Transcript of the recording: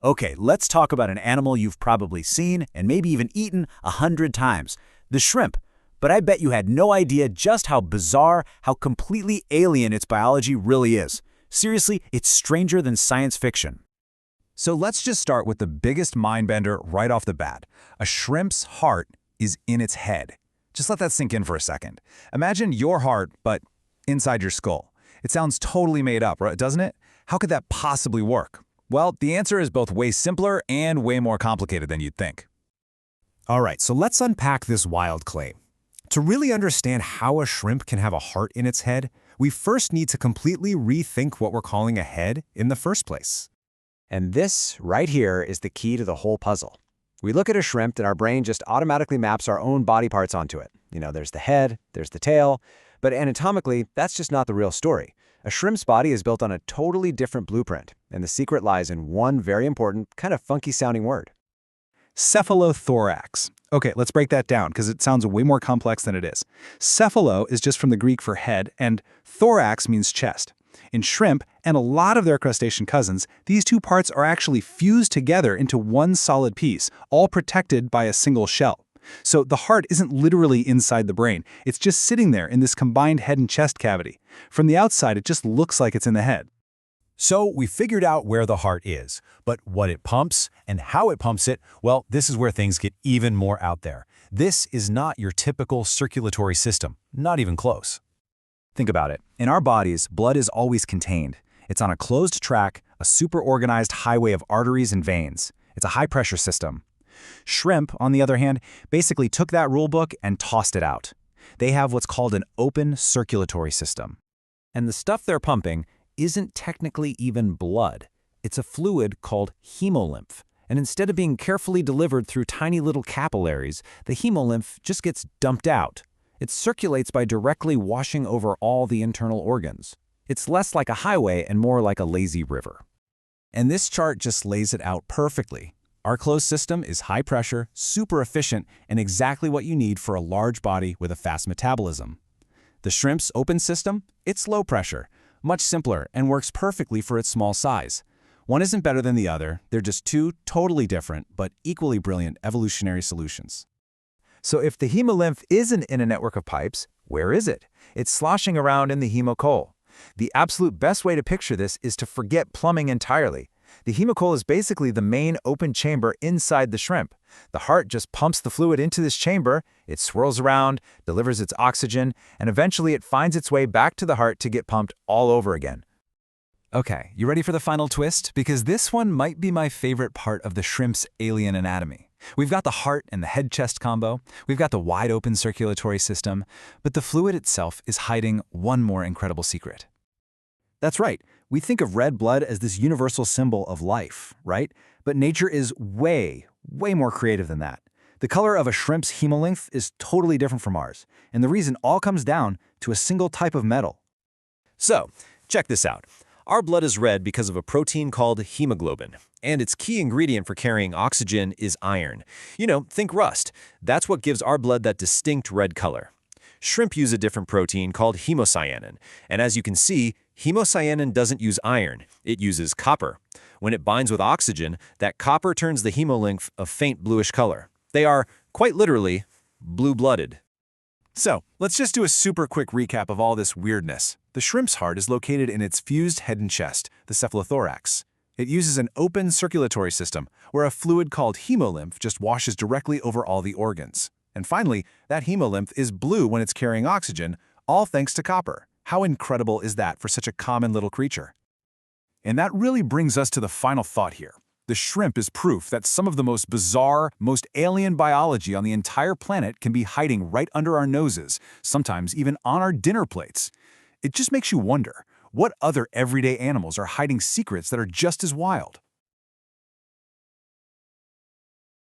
Okay, let's talk about an animal you've probably seen and maybe even eaten 100 times, the shrimp. But I bet you had no idea just how bizarre, how completely alien its biology really is. Seriously, it's stranger than science fiction. So let's just start with the biggest mind-bender right off the bat. A shrimp's heart is in its head. Just let that sink in for a second. Imagine your heart, but inside your skull. It sounds totally made up, right, doesn't it? How could that possibly work? Well, the answer is both way simpler and way more complicated than you'd think. All right, so let's unpack this wild claim. To really understand how a shrimp can have a heart in its head, we first need to completely rethink what we're calling a head in the first place. And this right here is the key to the whole puzzle. We look at a shrimp and our brain just automatically maps our own body parts onto it. There's the head, there's the tail, but anatomically, that's just not the real story. A shrimp's body is built on a totally different blueprint, and the secret lies in one very important, kind of funky-sounding word. Cephalothorax. Okay, let's break that down because it sounds way more complex than it is. Cephalo is just from the Greek for head, and thorax means chest. In shrimp, and a lot of their crustacean cousins, these two parts are actually fused together into one solid piece, all protected by a single shell. So the heart isn't literally inside the brain, it's just sitting there in this combined head and chest cavity. From the outside, it just looks like it's in the head. So we figured out where the heart is, but what it pumps and how it pumps it, well, this is where things get even more out there. This is not your typical circulatory system, not even close. Think about it. In our bodies, blood is always contained. It's on a closed track, a super-organized highway of arteries and veins. It's a high-pressure system. Shrimp, on the other hand, basically took that rulebook and tossed it out. They have what's called an open circulatory system. And the stuff they're pumping isn't technically even blood. It's a fluid called hemolymph. And instead of being carefully delivered through tiny little capillaries, the hemolymph just gets dumped out. It circulates by directly washing over all the internal organs. It's less like a highway and more like a lazy river. And this chart just lays it out perfectly. Our closed system is high pressure, super efficient, and exactly what you need for a large body with a fast metabolism. The shrimp's open system, it's low pressure, much simpler, and works perfectly for its small size. One isn't better than the other, they're just two totally different but equally brilliant evolutionary solutions. So if the hemolymph isn't in a network of pipes, where is it? It's sloshing around in the hemocole. The absolute best way to picture this is to forget plumbing entirely. The hemocole is basically the main open chamber inside the shrimp. The heart just pumps the fluid into this chamber, it swirls around, delivers its oxygen, and eventually it finds its way back to the heart to get pumped all over again. Okay, you ready for the final twist? Because this one might be my favorite part of the shrimp's alien anatomy. We've got the heart and the head-chest combo, we've got the wide-open circulatory system, but the fluid itself is hiding one more incredible secret. That's right, we think of red blood as this universal symbol of life, right? But nature is way more creative than that. The color of a shrimp's hemolymph is totally different from ours, and the reason all comes down to a single type of metal. So, check this out. Our blood is red because of a protein called hemoglobin, and its key ingredient for carrying oxygen is iron. Think rust. That's what gives our blood that distinct red color. Shrimp use a different protein called hemocyanin, and as you can see, hemocyanin doesn't use iron, it uses copper. When it binds with oxygen, that copper turns the hemolymph a faint bluish color. They are, quite literally, blue-blooded. So, let's just do a super quick recap of all this weirdness. The shrimp's heart is located in its fused head and chest, the cephalothorax. It uses an open circulatory system, where a fluid called hemolymph just washes directly over all the organs. And finally, that hemolymph is blue when it's carrying oxygen, all thanks to copper. How incredible is that for such a common little creature? And that really brings us to the final thought here. The shrimp is proof that some of the most bizarre, most alien biology on the entire planet can be hiding right under our noses, sometimes even on our dinner plates. It just makes you wonder, what other everyday animals are hiding secrets that are just as wild?